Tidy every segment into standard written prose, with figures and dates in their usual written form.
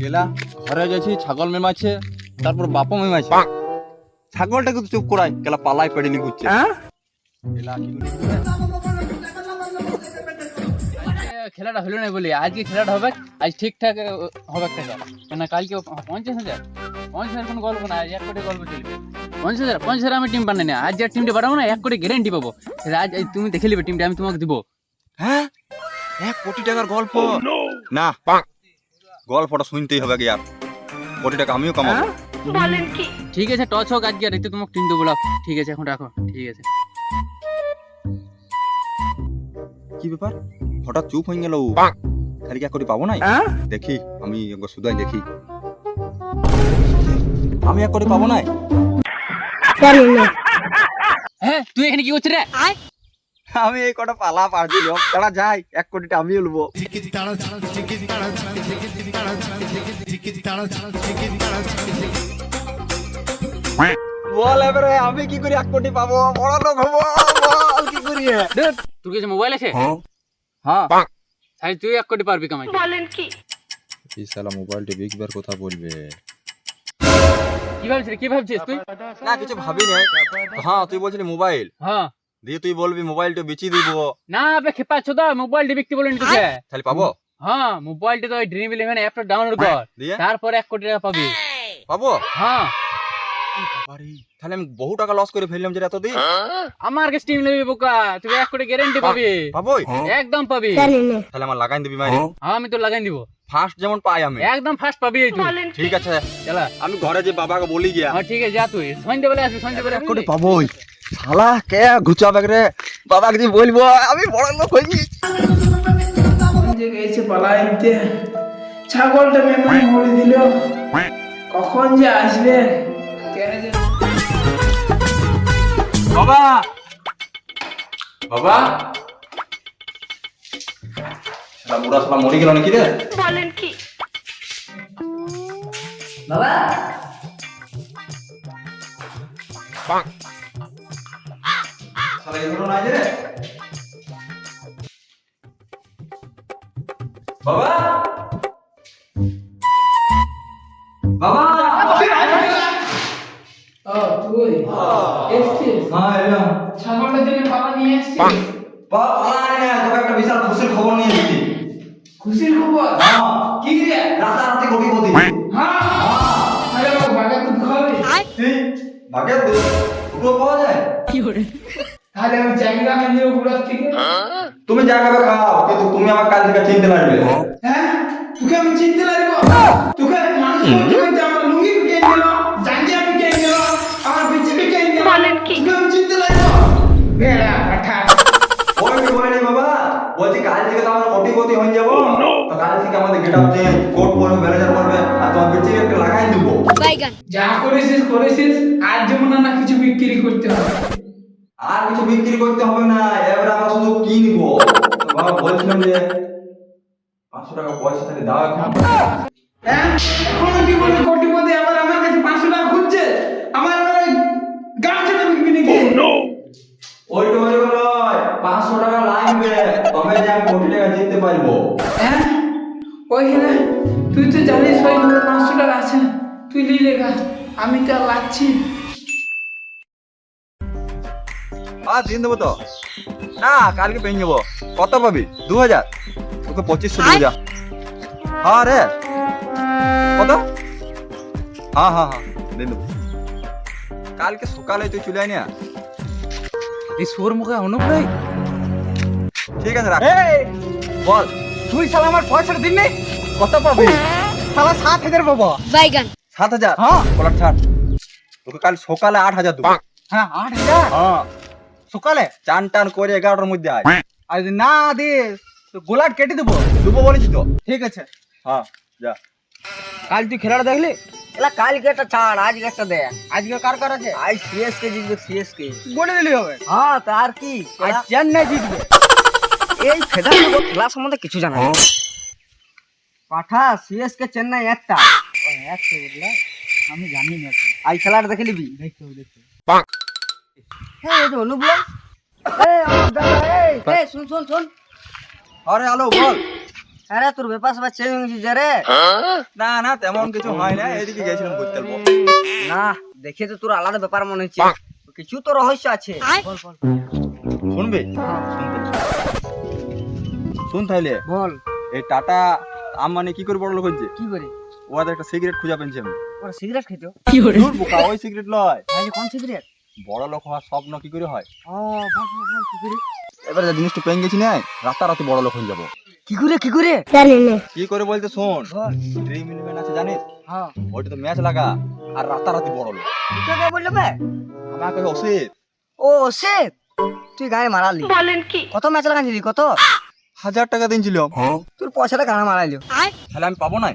গেলা ঘরে যাচ্ছি, ছাগল মেমাছে, তারপর বাপও মেমাছে। ছাগলটাকে তো চুপ করাই, গেলা পালাই পেড়ে নি ঘুরছে। গেলা কি করি? খেলাটা হলো না বলি, আজকে খেলাটা হবে, আজ ঠিকঠাক হবে টাকা। কেন কালকে 50,000 কোনো গল্প না, 1 কোটি গল্প চলবে। 50,000 আমি টিম বানাই না, আজ যে টিমটা বানাবো না 1 কোটি গ্যারেন্টি পাবো। আজ তুমি দেখে নিবে টিমটা, আমি তোমাকে দিব। হ্যাঁ, 1 কোটি টাকার গল্প না, গল্পটা শুনতেই হবে ইয়ার। কোটি টাকা আমিও কামাবো। ঠিক আছে, টচ হোক আজকে, আর একটু তোমাকে টিম দেবো। ঠিক আছে, এখন রাখো। ঠিক আছে। কি ব্যাপার, হঠাৎ চুপ হয়ে গেল? খালি 1 কোটি পাবো নাই? দেখি আমি শুধাই দেখি, আমি 1 কোটি পাবো নাই? হ্যাঁ, তুই এখানে কি করছিস রে? আমি এই কটা পালা পারছিল, তারা যাই 1 কোটিটা আমি উলবো। বল এবারে আমি কি করি 1 কোটি পাবো? বড় লোক হবো, বল কি করি? তোর কাছে মোবাইল আছে? হ্যাঁ, তাই তুই 1 কোটি পারবি কামাই। এই শালা মোবাইলটা বিকবার কথা বলবে। কি ভাবছিস তুই? না কিছু ভাবি নাই। হ্যাঁ, তুই বলছিলি মোবাইল, হ্যাঁ, দিয়ে তুই বলবি মোবাইলটা বেচি দিব। না বে খেপা ছোদা, মোবাইলটা বিক্রি বলিনি তোকে। তাহলে পাবো? হ্যাঁ, মোবাইলটা তো ড্রিম ইলেভেন অ্যাপটা ডাউনলোড কর, দিয়ে তারপর 1 কোটি টাকা পাবি। পাবো? হ্যাঁ, তাহলে আমি বহু টাকা লস করে ফেললাম যে এতদিন। আমার কাছে টিম নেবি বোকা, তুই 1 কোটি গ্যারান্টি পাবি। পাবোই? একদম পাবি। তাহলে আমার লাগাই দিবি মাইরে। হ্যাঁ, আমি তো লাগাই দিব। ফার্স্ট যেমন পাই আমি, একদম ফার্স্ট পাবি তুই। ঠিক আছে, চলা। আমি ঘরে যে বাবাকে বলি গিয়া। হ্যাঁ, ঠিক আছে, যা তুই সন্ধ্যেবেলা আসবি, সন্ধ্যেবেলা 1 কোটি পাবোই। শালা কে ঘুচাবে রে, বাবাকে যে বলবো আমি বড় লোক হই। যে গেছে পালাইতে, ছাগলটা মেমাই মরে দিল, কখন যে আসবে? বাবা, বাবা, শালা বুড়া শালা মরে গেল নাকি রে? বাবা, শালা এগুলো নাই রে। বাবা, বাবা, ও তুই এসছিস? হ্যাঁ এলাম। ছাগলটার জন্য পালা নিয়ে এসছিস? বাবা পালা না, তোকে একটা বিশাল খুশির খবর নিয়ে এসেছি। খুশির খবর? হ্যাঁ, কি রে? রাতারাতি কোটিপতি। হ্যাঁ, আরে বাবা, বাঘা দুধ খাওয়াবি? তুই বাগের দুটো পাওয়া যায়? তাহলে আমি চাঙ্গা কিনে দেবো বুড়ার থেকে। তুমি যা খাবে খাও, কিন্তু তুমি আমার কাল থেকে চিনতে পারবে। হ্যাঁ, তোকে আমি চিনতে লাগবো? তোকে মানুষ করতে করতে আমার লুঙ্গি বিকে গেল, জাঙ্গিয়া বিকে গেল, আমার বিচি বিকে গেল, তোকে আমি চিনতে লাগবো? ভেড়া পাঠা। ওই কি বলেনি বাবা, বলছি কাল থেকে তো আমরা কোটিপতি হয়ে যাবো। তো কাল থেকে আমাদের গেট আপ চেঞ্জ, কোট পরবে, ম্যানেজার পরবে, আর তোমার বেঁচে একটা লাগাই দেবো। যা করেছিস, আর যেমন না কিছু বিক্রি করতে হবে। আর কিছু বিক্রি করতে হবে না, এবারে আমরা শুধু কিনবো। তো বাবা বলছিলাম যে 500 টাকা পয়সা তাহলে দাও এখন। হ্যাঁ, এখনো কি বলি কোটিপতি, আবার আমার কাছে 500 টাকা খুঁজছে? আমার গামছা বিক্রি নাকি? ওইটা ওইটা নয়, 500 টাকা লাগবে, তবে যে আমি কোটি টাকা জিততে পারবো। হ্যাঁ, ওইখানে তুই তো জানিস ভাই, 500 টাকা আছে, তুই নিলে গা, আমি তো আর লাগছি। দিন দেবো তো না, কালকে পেয়ে যাবো। কত পাবি? 2000? তোকে 2500 দেবো যা। হ্যাঁ রে, কত? হ্যাঁ হ্যাঁ হ্যাঁ, দিন দেবো। কালকে সকালে তুই চলে আয় না। এই সোর মুখে অনুপ্রায়। ঠিক আছে রাখ। বল, তুই শালা আমার পয়সাটা দিন নেই, কত পাবি? শালা 7,000 পাবো। 7000? হ্যাঁ। বলার ছাড়, তোকে কাল সকালে 8000 দেবো। হ্যাঁ, 8,000 হ্যাঁ, সকালে। চান টান করে 11টার মধ্যে আয়। আর যদি না দিস তো গোলাট কেটে দেবো। দেবো বলেছি তো। ঠিক আছে, হ্যাঁ যা। কাল তুই খেলাটা দেখলি? এলা কালকে একটা ছাড়, আজকে একটা দেখ। আজকে কার আছে? আজ সিএসকে জিতবে, সিএসকে। বলে দিলি হবে। হ্যাঁ, তার কি? আজ চেন্নাই জিতবে। এই ফেদার খেলা সম্বন্ধে কিছু জানা না। পাঠা সিএসকে চেন্নাই একটা। একটা বুঝলা, আমি জানি না। আজ খেলাটা দেখে নিবি। দেখতে হ্যাঁ, এই যে অনুবল। এই আমার দাদা, এই শুন। আরে হ্যালো বল। আরে তোর ব্যাপার সবাই চেঞ্জ হয়ে গেছে রে। না না তেমন কিছু হয় না, এদিকে গেছিলাম ঘুরতে অল্প। না দেখে তো তোর আলাদা ব্যাপার মনে হচ্ছে, কিছু তো রহস্য আছে। বল বল শুনবি? শুন তাহলে, বল। এই টাটা আম্বানি কি করে বড় লোক হচ্ছে? কি করে? ওদের একটা সিগারেট খুঁজে পেয়েছি আমি। ওরা সিগারেট খেতো? দূর বোকা, ওই সিগারেট নয়। তাহলে কোন সিগারেট? বড় লোক হওয়ার স্বপ্ন কি করে হয়? ও বল বল বল, কি করে? এবারে যে জিনিসটা পেয়ে গেছি না, রাতারাতি বড় লোক হয়ে যাবো। কি করে কি করে? কি করে বলতে শোন, বল। ড্রিম ইলেভেন আছে জানিস? হ্যাঁ ওইটা তো ম্যাচ লাগা আর রাতারাতি বড় লোক। তুই কে বললে বে? আমাকে অসিত ও সে তুই গায়ে মারালি। বলেন কি? কত ম্যাচ লাগাইছিলি কত? 1000 টাকা দিয়েছিলাম। তোর পয়সাটা গানা মারাইলো। তাহলে আমি পাবো না?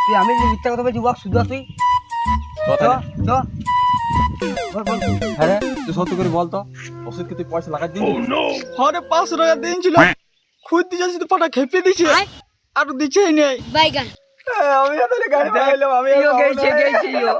তুই আমি যে মিথ্যা কথা বলছি ওয়াক শুধু তুই চ কথা চ বল বল। হ্যাঁ রে, তুই সত্যি করে বল তো, ওষুধকে তুই পয়সা লাগাই দিন? আরে 500 টাকা দিয়েছিল, খুদ দিয়েছি তো পাটা খেপে দিছে, আর দিছেই নাই। বাইগান আমি তাহলে গাড়ি পাইলাম, আমি ইয়ো গেছে গেছে ইয়ো।